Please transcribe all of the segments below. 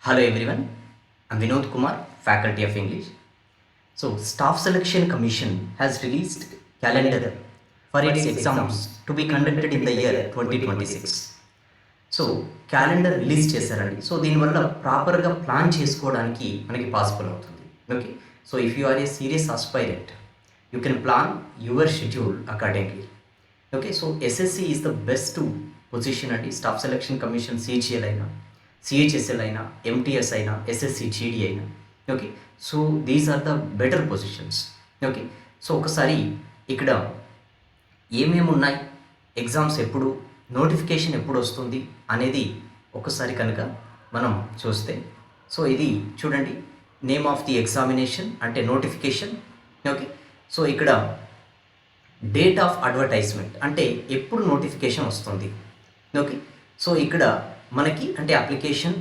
Hello everyone, I'm Vinod Kumar, Faculty of English. So, Staff Selection Commission has released calendar for its exams to be conducted in the year 2026. So calendar release చేశారండి. So దీనివల్ల ప్రాపర్గా plan చేసుకోవడానికి మనకి possible అవుతుంది. Okay, so if you are a serious aspirant you can plan your schedule accordingly. Okay, so SSC is the best position అండి. Staff selection commission CGL అయినా, CHSL అయినా, MTS అయినా, ఎస్ఎస్సి జీడీ అయినా. Okay, so these are the better positions. Okay, so ఒకసారి ఇక్కడ ఏమేమి ఉన్నాయి, exams ఎప్పుడు, నోటిఫికేషన్ ఎప్పుడు వస్తుంది అనేది ఒకసారి కనుక మనం చూస్తే, సో ఇది చూడండి, నేమ్ ఆఫ్ ది ఎగ్జామినేషన్ అంటే నోటిఫికేషన్. ఓకే, సో ఇక్కడ డేట్ ఆఫ్ అడ్వర్టైజ్మెంట్ అంటే ఎప్పుడు నోటిఫికేషన్ వస్తుంది. ఓకే, సో ఇక్కడ మనకి అంటే అప్లికేషన్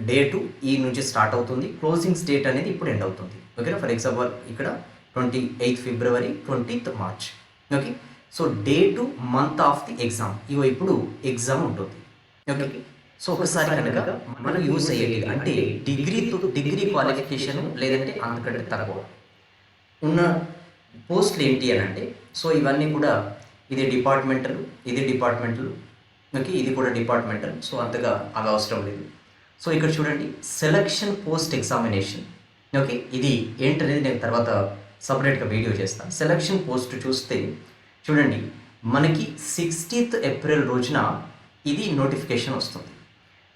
డేటు ఈ నుంచి స్టార్ట్ అవుతుంది, క్లోజింగ్స్ డేట్ అనేది ఇప్పుడు ఎండ్ అవుతుంది. ఓకేనా, ఫర్ ఎగ్జాంపుల్ ఇక్కడ 28 ఫిబ్రవరి, 20th March. Okay, so date, month of the exam, ఇవో ఇప్పుడు ఎగ్జామ్ ఉంటుంది. ఓకే, సో ఒకసారి కనుక మనం యూజ్ అయ్యేది అంటే డిగ్రీ క్వాలిఫికేషన్ లేదంటే అంతకంటే తక్కువ ఉన్న పోస్టులు ఏంటి అని అంటే, సో ఇవన్నీ కూడా ఇది డిపార్ట్మెంటల్, ఓకే, ఇది కూడా డిపార్ట్మెంటల్, సో అంతగా అవి అవసరం లేదు. సో ఇక్కడ చూడండి, సెలక్షన్ పోస్ట్ ఎగ్జామినేషన్. ఓకే, ఇది ఏంటనేది నేను తర్వాత సపరేట్గా వీడియో చేస్తాను. సెలక్షన్ పోస్ట్ చూస్తే చూడండి, మనకి 16th ఏప్రిల్ రోజున ఇది నోటిఫికేషన్ వస్తుంది.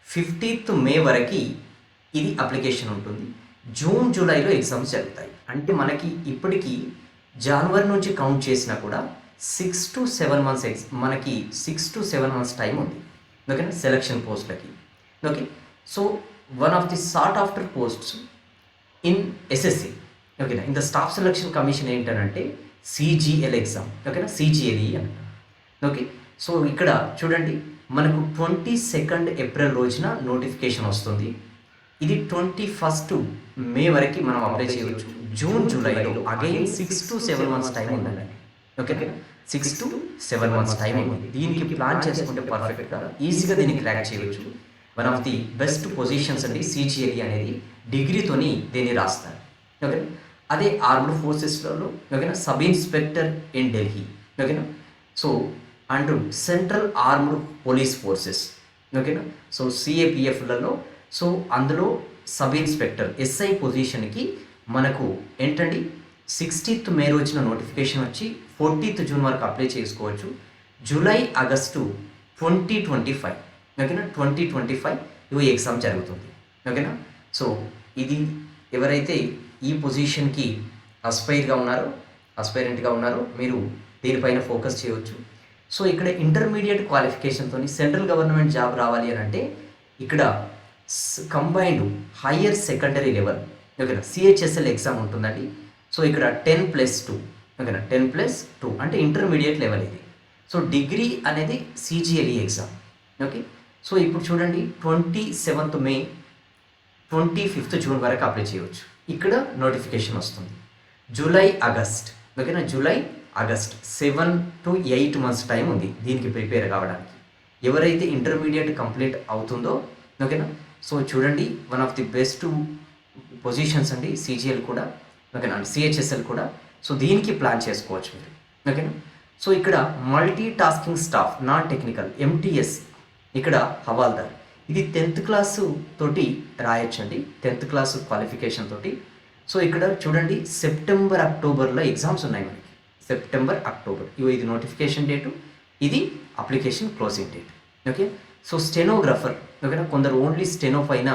15th మే వరకు ఇది అప్లికేషన్ ఉంటుంది. జూన్ జూలైలో ఎగ్జామ్స్ జరుగుతాయి. అంటే మనకి ఇప్పటికీ జనవరి నుంచి కౌంట్ చేసినా కూడా 6 to 7 months మనకి 6 to 7 months టైం ఉంది. ఓకేనా, సెలక్షన్ పోస్ట్లకి. Okay, so one of the sought after posts in SSC. ఓకేనా, in the staff selection commission ఏంటంటే సిజిఎల్ ఎగ్జామ్. ఓకేనా, సిజిఎల్ఈ అంట. ఓకే, సో ఇక్కడ చూడండి, మనకు 22nd ఏప్రిల్ రోజున నోటిఫికేషన్ వస్తుంది. ఇది 21st మే వరకు మనం అప్లై చేయవచ్చు. జూన్ జూలైలో అగైన్ 6 to 7 months టైం ఉందండి. ఓకే, 6 to 7 months టైం ఉంది. దీనికి ప్లాన్ చేసుకుంటే పర్ఫెక్ట్గా ఈజీగా దీన్ని క్రాక్ చేయవచ్చు. One of the best positions అండి సిజిఎల్ఈ అనేది. డిగ్రీతోని దీన్ని రాస్తారు. ఓకే, అదే ఆర్మ్డ్ ఫోర్సెస్లలో, ఓకేనా, సబ్ ఇన్స్పెక్టర్ ఇన్ ఢిల్లీ. ఓకేనా, so and central armed police forces. ఓకేనా, సో సిఏపిఎఫ్లలో, సో అందులో సబ్ ఇన్స్పెక్టర్ ఎస్ఐ పొజిషన్కి మనకు ఏంటండి 16th మే రోజున నోటిఫికేషన్ వచ్చి 14th జూన్ వరకు అప్లై చేసుకోవచ్చు. జూలై ఆగస్టు 2025, ఓకేనా, 2025 ఇవి ఎగ్జామ్ జరుగుతుంది. ఓకేనా, సో ఇది ఎవరైతే ఈ పొజిషన్కి అస్పైరెంట్గా ఉన్నారో మీరు దీనిపైన ఫోకస్ చేయవచ్చు. సో ఇక్కడ ఇంటర్మీడియట్ క్వాలిఫికేషన్తో సెంట్రల్ గవర్నమెంట్ జాబ్ రావాలి అని అంటే ఇక్కడ కంబైన్డ్ హయ్యర్ సెకండరీ లెవెల్, ఓకేనా, సిహెచ్ఎస్ఎల్ ఎగ్జామ్ ఉంటుందండి. సో ఇక్కడ 10+2, ఓకేనా, 10+2 అంటే ఇంటర్మీడియట్ లెవెల్ ఇది. సో డిగ్రీ అనేది సిజిఎల్ఈ ఎగ్జామ్. ఓకే, సో ఇప్పుడు చూడండి, 27th మే, 25th జూన్ వరకు అప్లై చేయవచ్చు. ఇక్కడ నోటిఫికేషన్ వస్తుంది. జూలై ఆగస్ట్, ఓకేనా, July August 7 to 8 months time ఉంది దీనికి ప్రిపేర్ కావడానికి. ఎవరైతే ఇంటర్మీడియట్ కంప్లీట్ అవుతుందో, ఓకేనా, సో చూడండి, one of the best positions అండి సిజిఎల్ కూడా, ఓకేనా, సిహెచ్ఎస్ఎల్ కూడా. సో దీనికి ప్లాన్ చేసుకోవచ్చు మీరు. ఓకేనా, సో ఇక్కడ multi tasking staff non technical MTS, ఇక్కడ హవాల్దార్, ఇది 10th క్లాసు తోటి రాయొచ్చండి, 10th క్లాస్ క్వాలిఫికేషన్ తోటి. సో ఇక్కడ చూడండి, సెప్టెంబర్ అక్టోబర్లో ఎగ్జామ్స్ ఉన్నాయి మనకి. సెప్టెంబర్ అక్టోబర్ ఇది నోటిఫికేషన్ డేటు, ఇది application closing date. Okay, so stenographer, ఓకేనా, కొందరు ఓన్లీ స్టెనో పైన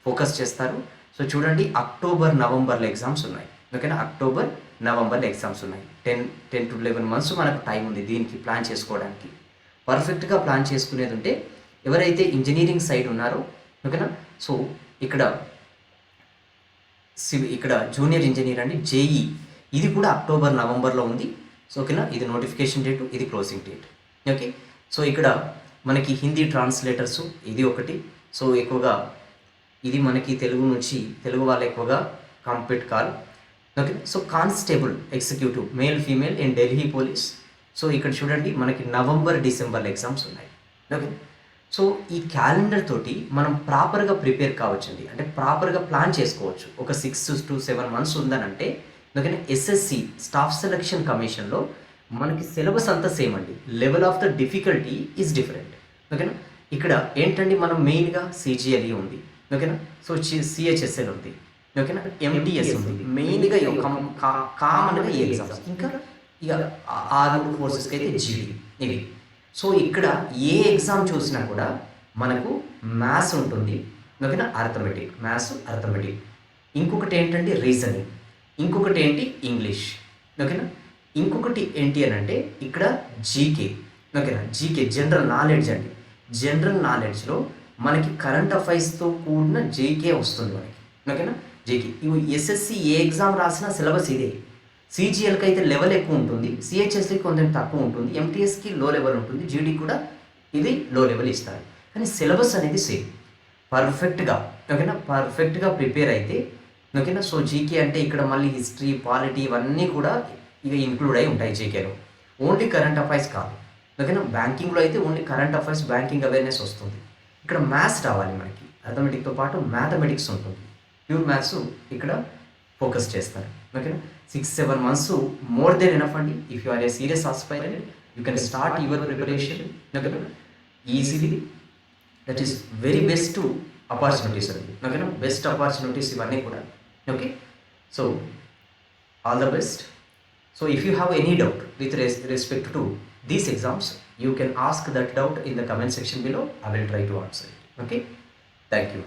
ఫోకస్ చేస్తారు. సో చూడండి, అక్టోబర్ నవంబర్లో ఎగ్జామ్స్ ఉన్నాయి. ఓకేనా, అక్టోబర్ నవంబర్లో ఎగ్జామ్స్ ఉన్నాయి. 10 to 11 months మనకు టైం ఉంది దీనికి ప్లాన్ చేసుకోవడానికి. పర్ఫెక్ట్గా ప్లాన్ చేసుకునేది ఉంటే ఎవరైతే ఇంజనీరింగ్ సైడ్ ఉన్నారో, ఓకేనా, సో ఇక్కడ జూనియర్ ఇంజనీర్ అండి జేఈ, ఇది కూడా అక్టోబర్ నవంబర్లో ఉంది. సో ఓకేనా, ఇది నోటిఫికేషన్ డేటు, ఇది క్లోజింగ్ డేట్. ఓకే, సో ఇక్కడ మనకి హిందీ ట్రాన్స్లేటర్స్ ఇది ఒకటి. సో ఎక్కువగా ఇది మనకి తెలుగు వాళ్ళు ఎక్కువగా కాంపిట్ కాదు. Okay, so constable executive male female in Delhi police. So ఇక్కడ చూడండి, మనకి నవంబర్ డిసెంబర్లో ఎగ్జామ్స్ ఉన్నాయి. ఓకే, సో ఈ క్యాలెండర్ తోటి మనం ప్రాపర్గా ప్రిపేర్ కావచ్చండి, అంటే ప్రాపర్గా ప్లాన్ చేసుకోవచ్చు. ఒక 6 to 7 months ఉందనంటే అందుకని ఎస్ఎస్సి స్టాఫ్ సెలక్షన్ కమిషన్లో మనకి సిలబస్ అంతా సేమ్ అండి, level of the difficulty is different. ఓకేనా, ఇక్కడ ఏంటండి మనం మెయిన్గా సిజిఎల్ఈ ఉంది, ఓకేనా, సో సిహెచ్ఎస్ఎల్ ఉంది, ఓకేనా, ఎంటీఎస్ ఉంది, మెయిన్గా కామన్గా ఈ ఎగ్జామ్స్, ఇంకా ఇక ఆరు కోర్సెస్కి అయితే జీడీ ఇవి. సో ఇక్కడ ఏ ఎగ్జామ్ చూసినా కూడా మనకు మ్యాథ్స్ ఉంటుంది, ఓకేనా, అర్థమెటిక్, మ్యాథ్స్ అర్థమెటిక్, ఇంకొకటి ఏంటంటే రీజనింగ్, ఇంకొకటి ఏంటి ఇంగ్లీష్, ఓకేనా, ఇంకొకటి ఏంటి అని అంటే ఇక్కడ జీకే, ఓకేనా, జీకే జనరల్ నాలెడ్జ్ అండి. జనరల్ నాలెడ్జ్లో మనకి కరెంట్ అఫైర్స్తో కూడిన జీకే వస్తుంది మనకి, ఓకేనా, జీకే. ఇవి ఎస్ఎస్సి ఏ ఎగ్జామ్ రాసినా సిలబస్ ఇదే. సిజిఎల్కి అయితే లెవెల్ ఎక్కువ ఉంటుంది, సిహెచ్ఎస్కి కొంచెం తక్కువ ఉంటుంది, ఎంటీఎస్కి లో లెవెల్ ఉంటుంది, జీడీ కూడా ఇది లో లెవెల్ ఇస్తారు, కానీ సిలబస్ అనేది సేమ్. పర్ఫెక్ట్గా, ఓకేనా, పర్ఫెక్ట్గా ప్రిపేర్ అయితే, ఓకేనా. సో జీకే అంటే ఇక్కడ మళ్ళీ హిస్టరీ, పాలిటీ ఇవన్నీ కూడా ఇక ఇంక్లూడ్ అయి ఉంటాయి జీకేలో, ఓన్లీ కరెంట్ అఫైర్స్ కాదు, ఓకేనా. బ్యాంకింగ్లో అయితే only current affairs, banking awareness వస్తుంది. ఇక్కడ మ్యాథ్స్ రావాలి మనకి, అర్థమెటిక్తో పాటు మ్యాథమెటిక్స్ ఉంటుంది, ప్యూర్ మ్యాథ్స్ ఇక్కడ ఫోకస్ చేస్తారు, ఓకేనా. 6-7 months మోర్ దెన్ ఎనఫ్ అండి. If you are a serious aspirant you can start your preparation, ఓకేనా, easily. That is very best opportunities అండి, ఓకేనా, బెస్ట్ ఆపర్చునిటీస్ ఇవన్నీ కూడా, okay. So all the best. So if you have any doubt with respect to these exams, you can ask that doubt in the comment section below. I will try to answer it. Okay, thank you.